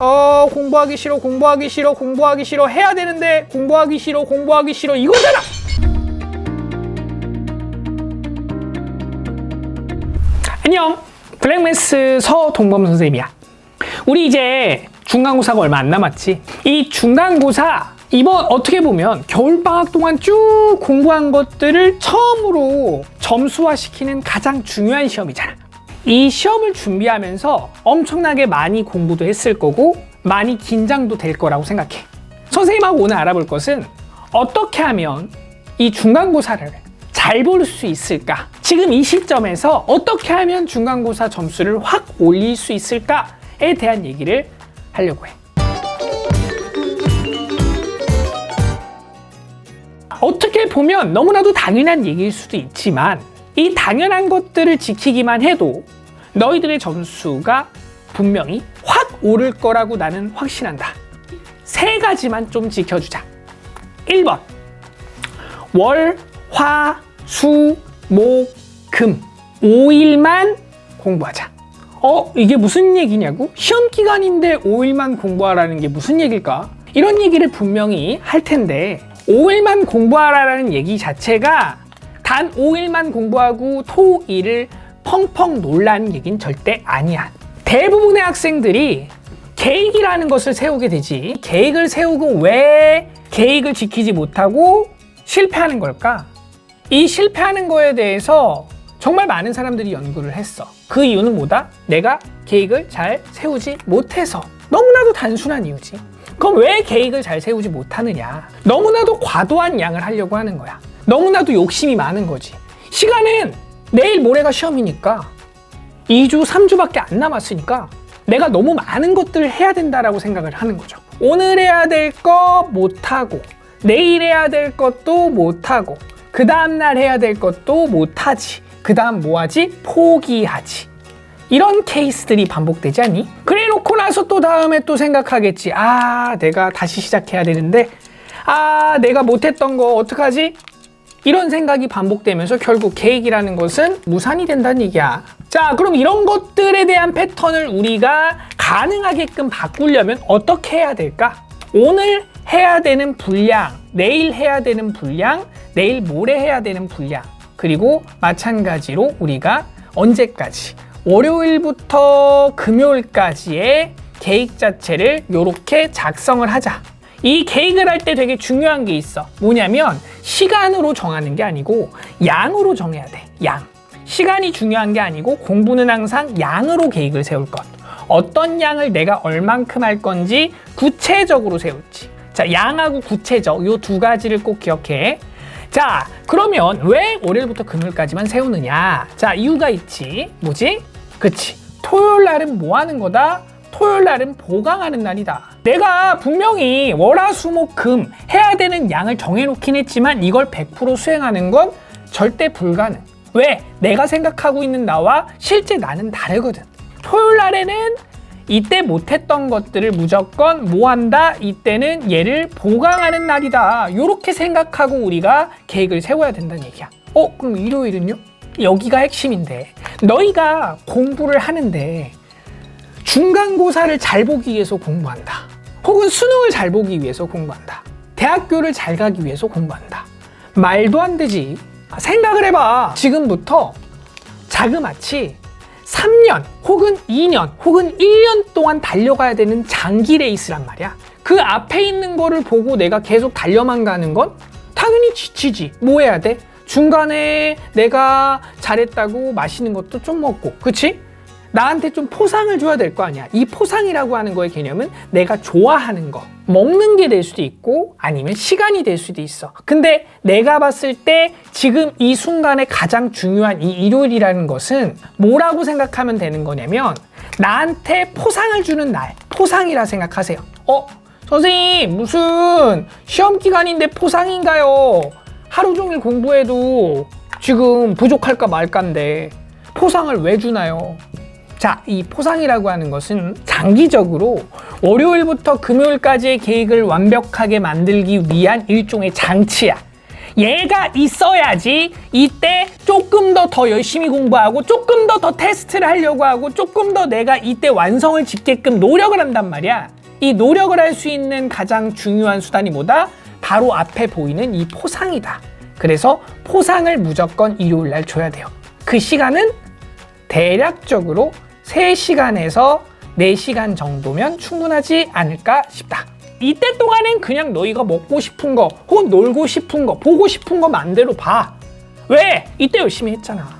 공부하기 싫어, 공부하기 싫어, 공부하기 싫어, 해야 되는데 공부하기 싫어, 공부하기 싫어, 이거잖아! 안녕, 블랙매스 서동범 선생님이야. 우리 이제 중간고사가 얼마 안 남았지? 이 중간고사 이번 어떻게 보면 겨울방학 동안 쭉 공부한 것들을 처음으로 점수화시키는 가장 중요한 시험이잖아. 이 시험을 준비하면서 엄청나게 많이 공부도 했을 거고 많이 긴장도 될 거라고 생각해. 선생님하고 오늘 알아볼 것은 어떻게 하면 이 중간고사를 잘 볼 수 있을까? 지금 이 시점에서 어떻게 하면 중간고사 점수를 확 올릴 수 있을까에 대한 얘기를 하려고 해. 어떻게 보면 너무나도 당연한 얘기일 수도 있지만 이 당연한 것들을 지키기만 해도 너희들의 점수가 분명히 확 오를 거라고 나는 확신한다. 세 가지만 좀 지켜주자. 1번 월, 화, 수, 목, 금 5일만 공부하자. 이게 무슨 얘기냐고? 시험 기간인데 5일만 공부하라는 게 무슨 얘기일까? 이런 얘기를 분명히 할 텐데 5일만 공부하라는 얘기 자체가 단 5일만 공부하고 토, 일을 펑펑 놀라는 얘기는 절대 아니야. 대부분의 학생들이 계획이라는 것을 세우게 되지. 계획을 세우고 왜 계획을 지키지 못하고 실패하는 걸까? 이 실패하는 거에 대해서 정말 많은 사람들이 연구를 했어. 그 이유는 뭐다? 내가 계획을 잘 세우지 못해서. 너무나도 단순한 이유지. 그럼 왜 계획을 잘 세우지 못하느냐? 너무나도 과도한 양을 하려고 하는 거야. 너무나도 욕심이 많은 거지. 시간은 내일 모레가 시험이니까 2주, 3주밖에 안 남았으니까 내가 너무 많은 것들을 해야 된다라고 생각을 하는 거죠. 오늘 해야 될 거 못하고 내일 해야 될 것도 못하고 그 다음날 해야 될 것도 못하지. 그 다음 뭐하지? 포기하지. 이런 케이스들이 반복되지 않니? 그래 놓고 나서 또 다음에 또 생각하겠지. 내가 다시 시작해야 되는데 내가 못했던 거 어떡하지? 이런 생각이 반복되면서 결국 계획이라는 것은 무산이 된다는 얘기야. 자, 그럼 이런 것들에 대한 패턴을 우리가 가능하게끔 바꾸려면 어떻게 해야 될까? 오늘 해야 되는 분량, 내일 해야 되는 분량, 내일 모레 해야 되는 분량, 그리고 마찬가지로 우리가 언제까지? 월요일부터 금요일까지의 계획 자체를 이렇게 작성을 하자. 이 계획을 할 때 되게 중요한 게 있어. 뭐냐면 시간으로 정하는 게 아니고 양으로 정해야 돼. 양. 시간이 중요한 게 아니고 공부는 항상 양으로 계획을 세울 것. 어떤 양을 내가 얼만큼 할 건지 구체적으로 세울지. 자, 양하고 구체적 이 두 가지를 꼭 기억해. 자, 그러면 왜 월요일부터 금요일까지만 세우느냐? 자, 이유가 있지. 뭐지? 그치. 토요일 날은 뭐 하는 거다? 토요일 날은 보강하는 날이다. 내가 분명히 월화수목금 해야 되는 양을 정해놓긴 했지만 이걸 100% 수행하는 건 절대 불가능. 왜? 내가 생각하고 있는 나와 실제 나는 다르거든. 토요일 날에는 이때 못했던 것들을 무조건 뭐 한다? 이때는 얘를 보강하는 날이다. 이렇게 생각하고 우리가 계획을 세워야 된다는 얘기야. 그럼 일요일은요? 여기가 핵심인데 너희가 공부를 하는데 중간고사를 잘 보기 위해서 공부한다. 혹은 수능을 잘 보기 위해서 공부한다. 대학교를 잘 가기 위해서 공부한다. 말도 안 되지. 생각을 해봐. 지금부터 자그마치 3년 혹은 2년 혹은 1년 동안 달려가야 되는 장기 레이스란 말이야. 그 앞에 있는 거를 보고 내가 계속 달려만 가는 건 당연히 지치지. 뭐 해야 돼? 중간에 내가 잘했다고 맛있는 것도 좀 먹고, 그치? 나한테 좀 포상을 줘야 될 거 아니야. 이 포상이라고 하는 거의 개념은 내가 좋아하는 거, 먹는 게 될 수도 있고 아니면 시간이 될 수도 있어. 근데 내가 봤을 때 지금 이 순간에 가장 중요한 이 일요일이라는 것은 뭐라고 생각하면 되는 거냐면 나한테 포상을 주는 날, 포상이라 생각하세요. 선생님 무슨 시험 기간인데 포상인가요? 하루 종일 공부해도 지금 부족할까 말까인데 포상을 왜 주나요? 자, 이 포상이라고 하는 것은 장기적으로 월요일부터 금요일까지의 계획을 완벽하게 만들기 위한 일종의 장치야. 얘가 있어야지 이때 조금 더 열심히 공부하고 조금 더 테스트를 하려고 하고 조금 더 내가 이때 완성을 짓게끔 노력을 한단 말이야. 이 노력을 할 수 있는 가장 중요한 수단이 뭐다? 바로 앞에 보이는 이 포상이다. 그래서 포상을 무조건 일요일 날 줘야 돼요. 그 시간은 대략적으로 3시간에서 4시간 정도면 충분하지 않을까 싶다. 이때 동안엔 그냥 너희가 먹고 싶은 거 혹은 놀고 싶은 거 보고 싶은 거 맘대로 봐. 왜? 이때 열심히 했잖아.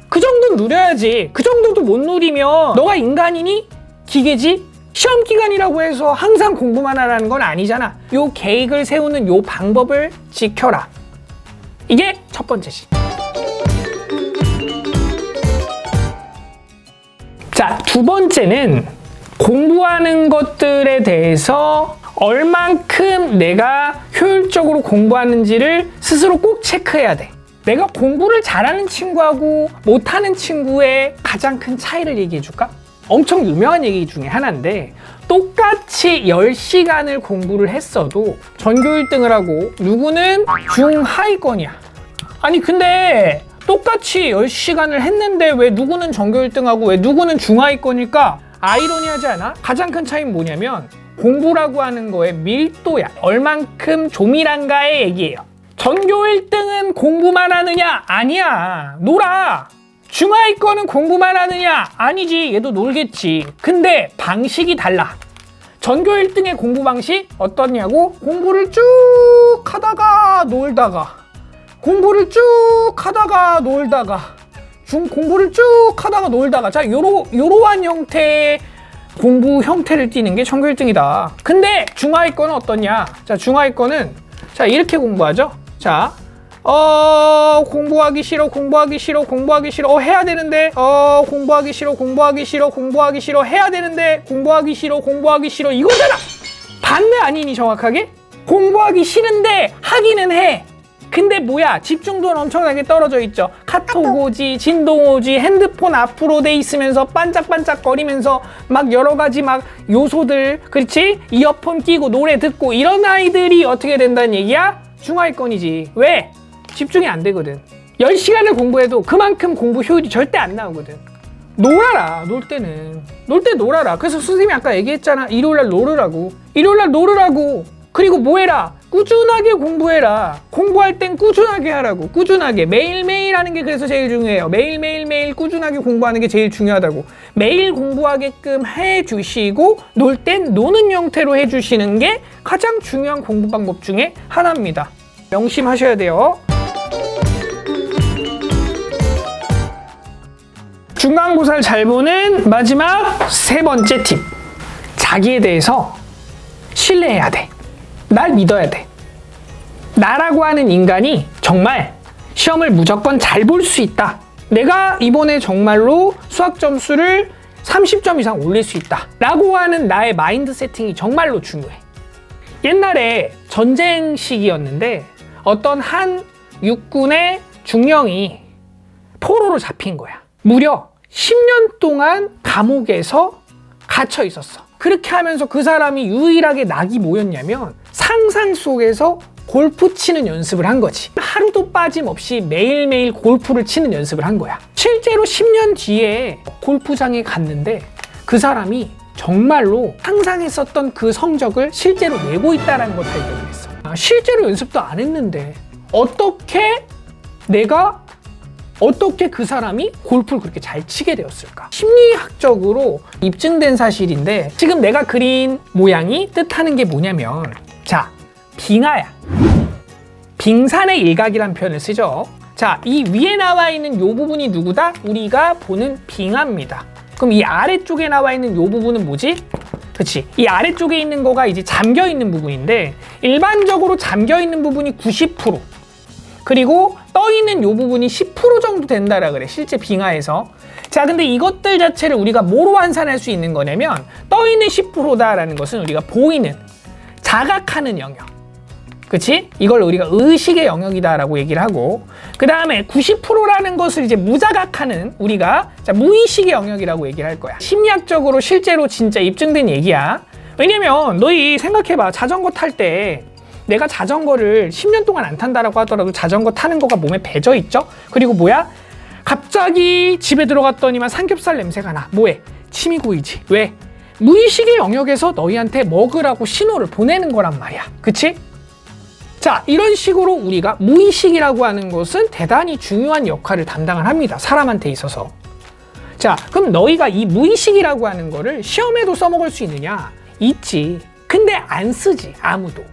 그 정도는 누려야지. 그 정도도 못 누리면 너가 인간이니? 기계지? 시험 기간이라고 해서 항상 공부만 하라는 건 아니잖아. 요 계획을 세우는 요 방법을 지켜라. 이게 첫 번째지. 자, 두 번째는 공부하는 것들에 대해서 얼만큼 내가 효율적으로 공부하는지를 스스로 꼭 체크해야 돼. 내가 공부를 잘하는 친구하고 못하는 친구의 가장 큰 차이를 얘기해 줄까? 엄청 유명한 얘기 중에 하나인데, 똑같이 10시간을 공부를 했어도 전교 1등을 하고 누구는 중하위권이야. 아니 근데 똑같이 10시간을 했는데 왜 누구는 전교 1등하고 왜 누구는 중하위권일까? 아이러니하지 않아? 가장 큰 차이는 뭐냐면 공부라고 하는 거의 밀도야. 얼만큼 조밀한가의 얘기예요. 전교 1등은 공부만 하느냐? 아니야. 놀아. 중하위권은 공부만 하느냐? 아니지. 얘도 놀겠지. 근데 방식이 달라. 전교 1등의 공부 방식 어떠냐고? 공부를 쭉 하다가 놀다가, 공부를 쭉 하다가 놀다가, 공부를 쭉 하다가 놀다가. 자, 요러한 형태의 공부 형태를 띠는 게 전교 1등이다. 근데 중하위권은 어떠냐? 자, 중하위권은 자 이렇게 공부하죠. 자, 공부하기 싫어 해야 되는데, 공부하기 싫어 해야 되는데, 공부하기 싫어 이거잖아. 반대 아니니 정확하게? 공부하기 싫은데 하기는 해. 근데 뭐야? 집중도는 엄청나게 떨어져 있죠. 카톡 오지, 진동 오지, 핸드폰 앞으로 돼 있으면서 반짝반짝거리면서 막 여러 가지 막 요소들, 그렇지? 이어폰 끼고 노래 듣고 이런 아이들이 어떻게 된다는 얘기야? 중하위권이지. 왜? 집중이 안 되거든. 10시간을 공부해도 그만큼 공부 효율이 절대 안 나오거든. 놀아라. 놀 때는. 놀 때 놀아라. 그래서 선생님이 아까 얘기했잖아. 일요일날 놀으라고. 일요일날 놀으라고. 그리고 뭐 해라? 꾸준하게 공부해라. 공부할 땐 꾸준하게 하라고. 꾸준하게. 매일매일 하는 게 그래서 제일 중요해요. 매일 꾸준하게 공부하는 게 제일 중요하다고. 매일 공부하게끔 해주시고 놀 땐 노는 형태로 해주시는 게 가장 중요한 공부 방법 중에 하나입니다. 명심하셔야 돼요. 중간고사를 잘 보는 마지막 세 번째 팁. 자기에 대해서 신뢰해야 돼. 날 믿어야 돼. 나라고 하는 인간이 정말 시험을 무조건 잘 볼 수 있다. 내가 이번에 정말로 수학 점수를 30점 이상 올릴 수 있다. 라고 하는 나의 마인드 세팅이 정말로 중요해. 옛날에 전쟁 시기였는데 어떤 한 육군의 중령이 포로로 잡힌 거야. 무려 10년 동안 감옥에서 갇혀 있었어. 그렇게 하면서 그 사람이 유일하게 낙이 뭐였냐면 상상 속에서 골프 치는 연습을 한 거지. 하루도 빠짐없이 매일매일 골프를 치는 연습을 한 거야. 실제로 10년 뒤에 골프장에 갔는데 그 사람이 정말로 상상했었던 그 성적을 실제로 내고 있다는 걸 발견을 했어. 실제로 연습도 안 했는데 어떻게 그 사람이 골프를 그렇게 잘 치게 되었을까? 심리학적으로 입증된 사실인데, 지금 내가 그린 모양이 뜻하는 게 뭐냐면, 자, 빙하야. 빙산의 일각이란 표현을 쓰죠. 자, 이 위에 나와 있는 요 부분이 누구다? 우리가 보는 빙하입니다. 그럼 이 아래쪽에 나와 있는 요 부분은 뭐지? 그치? 이 아래쪽에 있는 거가 이제 잠겨 있는 부분인데, 일반적으로 잠겨 있는 부분이 90%, 그리고 떠 있는 요 부분이 10% 정도 된다라 그래, 실제 빙하에서. 자, 근데 이것들 자체를 우리가 뭐로 환산할 수 있는 거냐면, 떠 있는 10%다라는 것은 우리가 보이는, 자각하는 영역. 그치? 이걸 우리가 의식의 영역이다라고 얘기를 하고, 그 다음에 90%라는 것을 이제 무자각하는, 우리가 무의식의 영역이라고 얘기를 할 거야. 심리학적으로 실제로 진짜 입증된 얘기야. 왜냐면 너희 생각해봐. 자전거 탈 때 내가 자전거를 10년 동안 안 탄다라고 하더라도 자전거 타는 거가 몸에 배져 있죠? 그리고 뭐야? 갑자기 집에 들어갔더니만 삼겹살 냄새가 나. 뭐해? 침이 고이지. 왜? 무의식의 영역에서 너희한테 먹으라고 신호를 보내는 거란 말이야. 그치? 자, 이런 식으로 우리가 무의식이라고 하는 것은 대단히 중요한 역할을 담당을 합니다. 사람한테 있어서. 자, 그럼 너희가 이 무의식이라고 하는 거를 시험에도 써먹을 수 있느냐? 있지. 근데 안 쓰지, 아무도.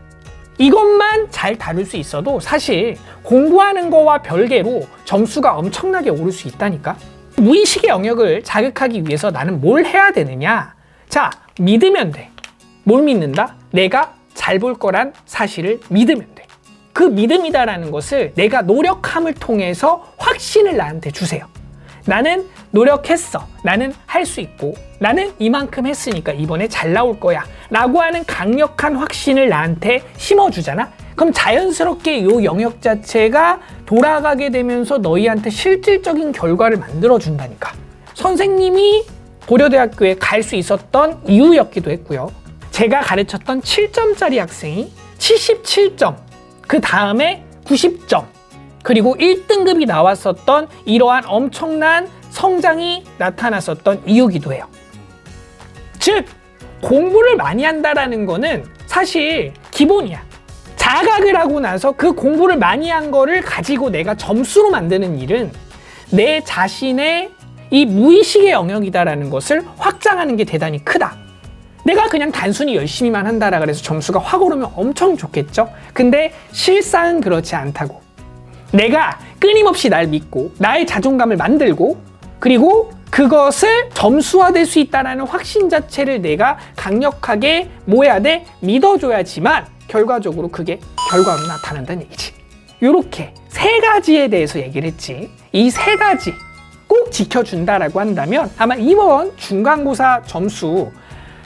이것만 잘 다룰 수 있어도 사실 공부하는 거와 별개로 점수가 엄청나게 오를 수 있다니까. 무의식의 영역을 자극하기 위해서 나는 뭘 해야 되느냐? 자, 믿으면 돼. 뭘 믿는다? 내가 잘 볼 거란 사실을 믿으면 돼. 그 믿음이다라는 것을 내가 노력함을 통해서 확신을 나한테 주세요. 나는 노력했어. 나는 할 수 있고 나는 이만큼 했으니까 이번에 잘 나올 거야 라고 하는 강력한 확신을 나한테 심어주잖아. 그럼 자연스럽게 이 영역 자체가 돌아가게 되면서 너희한테 실질적인 결과를 만들어준다니까. 선생님이 고려대학교에 갈 수 있었던 이유였기도 했고요. 제가 가르쳤던 7점짜리 학생이 77점, 그 다음에 90점, 그리고 1등급이 나왔었던 이러한 엄청난 성장이 나타났었던 이유기도 해요. 즉, 공부를 많이 한다라는 거는 사실 기본이야. 자각을 하고 나서 그 공부를 많이 한 거를 가지고 내가 점수로 만드는 일은 내 자신의 이 무의식의 영역이다라는 것을 확장하는 게 대단히 크다. 내가 그냥 단순히 열심히만 한다라 그래서 점수가 확 오르면 엄청 좋겠죠? 근데 실상은 그렇지 않다고. 내가 끊임없이 날 믿고 나의 자존감을 만들고 그리고 그것을 점수화될 수 있다는 확신 자체를 내가 강력하게 뭐 해야 돼? 믿어줘야지만 결과적으로 그게 결과로 나타난다는 얘기지. 이렇게 세 가지에 대해서 얘기를 했지. 이 세 가지 꼭 지켜준다라고 한다면 아마 이번 중간고사 점수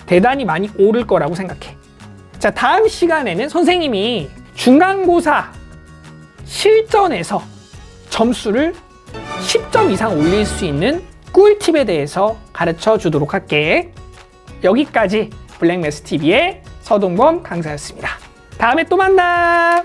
대단히 많이 오를 거라고 생각해. 자, 다음 시간에는 선생님이 중간고사 실전에서 점수를 10점 이상 올릴 수 있는 꿀팁에 대해서 가르쳐 주도록 할게. 여기까지 블랙매스TV의 서동범 강사였습니다. 다음에 또 만나!